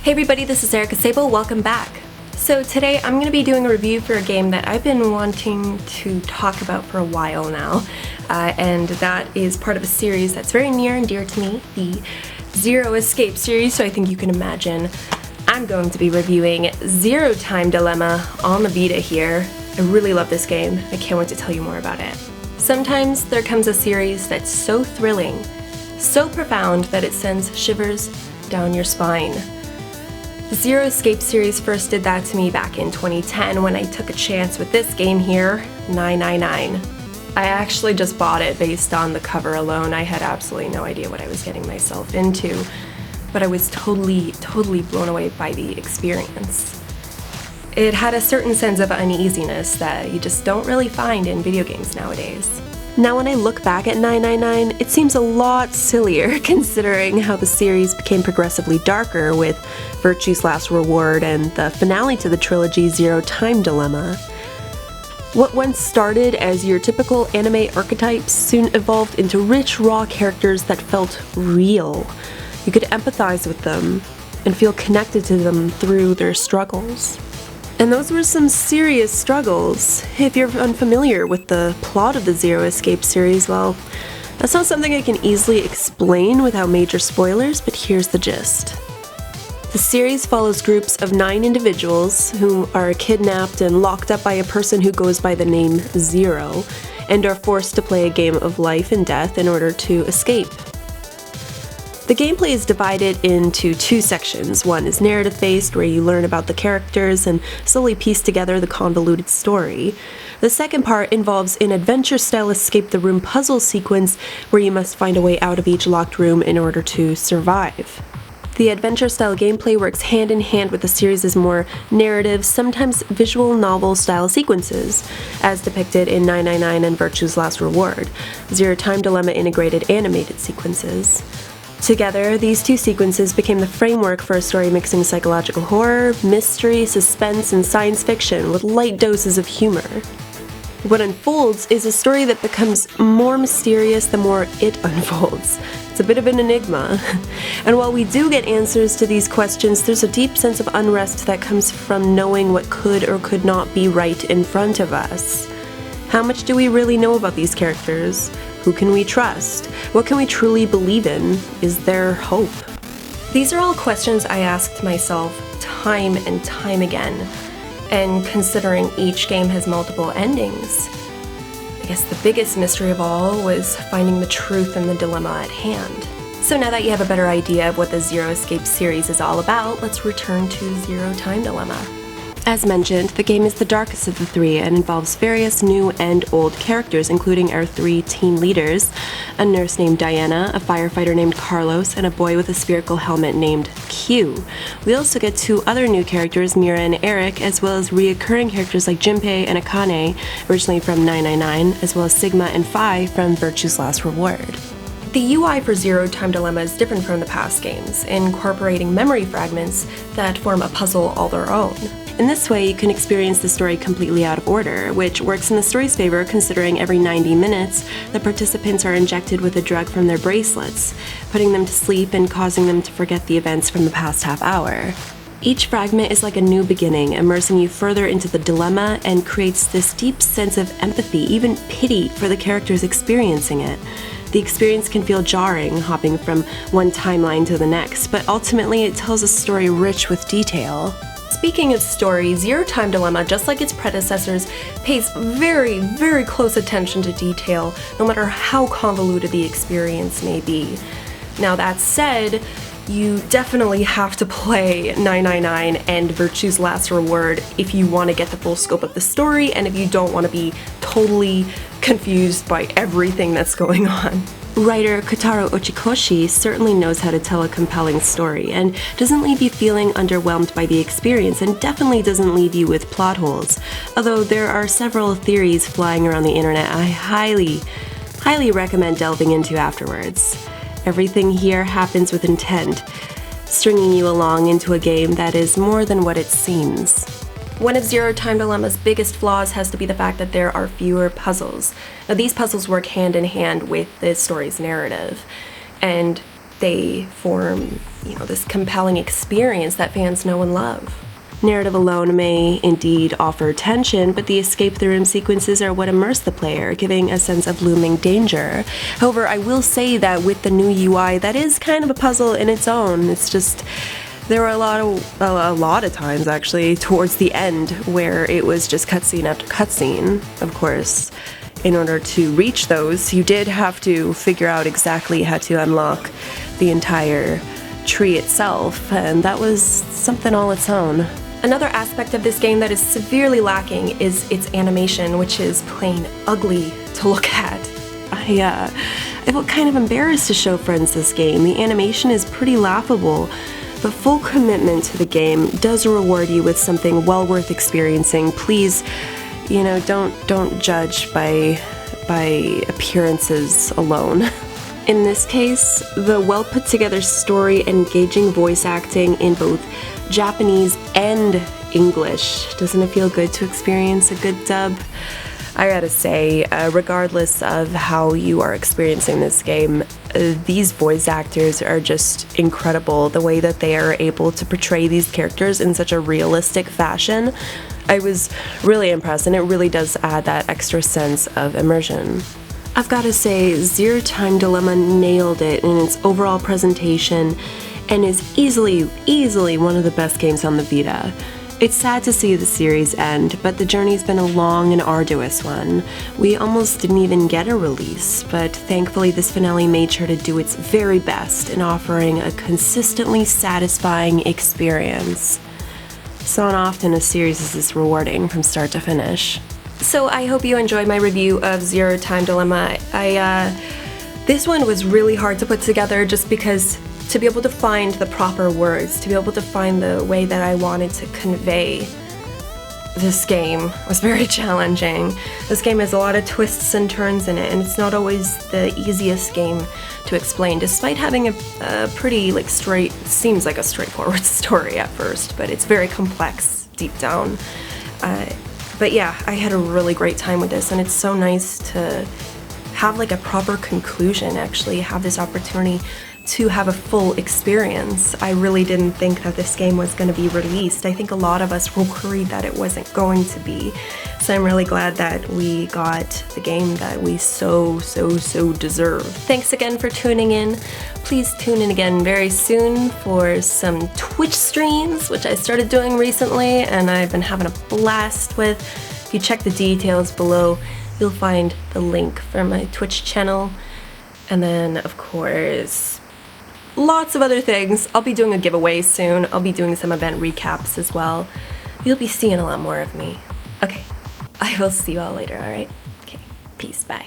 Hey everybody, this is Erika Szabo, welcome back. So today I'm going to be doing a review for a game that I've been wanting to talk about for a while now, and that is part of a series that's very near and dear to me, the Zero Escape series. So I think you can imagine I'm going to be reviewing Zero Time Dilemma on the Vita here. I really love this game. I can't wait to tell you more about it. Sometimes there comes a series that's so thrilling, so profound that it sends shivers down your spine. The Zero Escape series first did that to me back in 2010 when I took a chance with this game here, 999. I actually just bought it based on the cover alone. I had absolutely no idea what I was getting myself into, but I was totally blown away by the experience. It had a certain sense of uneasiness that you just don't really find in video games nowadays. Now when I look back at 999, it seems a lot sillier considering how the series became progressively darker with Virtue's Last Reward and the finale to the trilogy, Zero Time Dilemma. What once started as your typical anime archetypes soon evolved into rich, raw characters that felt real. You could empathize with them and feel connected to them through their struggles. And those were some serious struggles. If you're unfamiliar with the plot of the Zero Escape series, well, that's not something I can easily explain without major spoilers, but here's the gist. The series follows groups of 9 individuals who are kidnapped and locked up by a person who goes by the name Zero, and are forced to play a game of life and death in order to escape. The gameplay is divided into 2 sections. One is narrative-based, where you learn about the characters and slowly piece together the convoluted story. The second part involves an adventure-style escape-the-room puzzle sequence, where you must find a way out of each locked room in order to survive. The adventure-style gameplay works hand-in-hand with the series' more narrative, sometimes visual novel-style sequences, as depicted in 999 and Virtue's Last Reward. Zero Time Dilemma integrated animated sequences. Together, these 2 sequences became the framework for a story mixing psychological horror, mystery, suspense, and science fiction with light doses of humor. What unfolds is a story that becomes more mysterious the more it unfolds. It's a bit of an enigma. And while we do get answers to these questions, there's a deep sense of unrest that comes from knowing what could or could not be right in front of us. How much do we really know about these characters? Who can we trust? What can we truly believe in? Is there hope? These are all questions I asked myself time and time again, and considering each game has multiple endings, I guess the biggest mystery of all was finding the truth in the dilemma at hand. So now that you have a better idea of what the Zero Escape series is all about, let's return to Zero Time Dilemma. As mentioned, the game is the darkest of the 3 and involves various new and old characters, including our 3 team leaders, a nurse named Diana, a firefighter named Carlos, and a boy with a spherical helmet named Q. We also get 2 other new characters, Mira and Eric, as well as reoccurring characters like Junpei and Akane, originally from 999, as well as Sigma and Phi from Virtue's Last Reward. The UI for Zero Time Dilemma is different from the past games, incorporating memory fragments that form a puzzle all their own. In this way, you can experience the story completely out of order, which works in the story's favor considering every 90 minutes, the participants are injected with a drug from their bracelets, putting them to sleep and causing them to forget the events from the past half hour. Each fragment is like a new beginning, immersing you further into the dilemma and creates this deep sense of empathy, even pity, for the characters experiencing it. The experience can feel jarring, hopping from one timeline to the next, but ultimately it tells a story rich with detail. Speaking of story, Zero Time Dilemma, just like its predecessors, pays very close attention to detail, no matter how convoluted the experience may be. Now that said, you definitely have to play 999 and Virtue's Last Reward if you want to get the full scope of the story and if you don't want to be totally confused by everything that's going on. Writer Kotaro Ochikoshi certainly knows how to tell a compelling story and doesn't leave you feeling underwhelmed by the experience, and definitely doesn't leave you with plot holes, although there are several theories flying around the internet I highly recommend delving into afterwards. Everything here happens with intent, stringing you along into a game that is more than what it seems. One of Zero Time Dilemma's biggest flaws has to be the fact that there are fewer puzzles. Now, these puzzles work hand in hand with the story's narrative, and they form this compelling experience that fans know and love. Narrative alone may indeed offer tension, but the escape-the-room sequences are what immerse the player, giving a sense of looming danger. However, I will say that with the new UI, that is kind of a puzzle in its own. It's just, there were a lot of times, actually, towards the end, where it was just cutscene after cutscene. Of course, in order to reach those, you did have to figure out exactly how to unlock the entire tree itself, and that was something all its own. Another aspect of this game that is severely lacking is its animation, which is plain ugly to look at. I felt kind of embarrassed to show friends this game. The animation is pretty laughable, but full commitment to the game does reward you with something well worth experiencing. Please, don't judge by appearances alone. In this case, the well put together story, engaging voice acting in both Japanese and English. Doesn't it feel good to experience a good dub? I gotta say, regardless of how you are experiencing this game, these voice actors are just incredible. The way that they are able to portray these characters in such a realistic fashion, I was really impressed, and it really does add that extra sense of immersion. I've got to say, Zero Time Dilemma nailed it in its overall presentation and is easily one of the best games on the Vita. It's sad to see the series end, but the journey's been a long and arduous one. We almost didn't even get a release, but thankfully this finale made sure to do its very best in offering a consistently satisfying experience. So not often a series is this rewarding from start to finish. So I hope you enjoyed my review of Zero Time Dilemma. This one was really hard to put together just because to be able to find the proper words, to be able to find the way that I wanted to convey this game was very challenging. This game has a lot of twists and turns in it, and it's not always the easiest game to explain, despite having a pretty seems like a straightforward story at first, but it's very complex deep down. But yeah, I had a really great time with this, and it's so nice to have a proper conclusion, actually have this opportunity to have a full experience. I really didn't think that this game was going to be released. I think a lot of us were worried that it wasn't going to be. So I'm really glad that we got the game that we so deserve. Thanks again for tuning in. Please tune in again very soon for some Twitch streams, which I started doing recently and I've been having a blast with. If you check the details below, you'll find the link for my Twitch channel. And then, of course, lots of other things. I'll be doing a giveaway soon. I'll be doing some event recaps as well. You'll be seeing a lot more of me. Okay, I will see you all later, alright? Okay, peace, bye.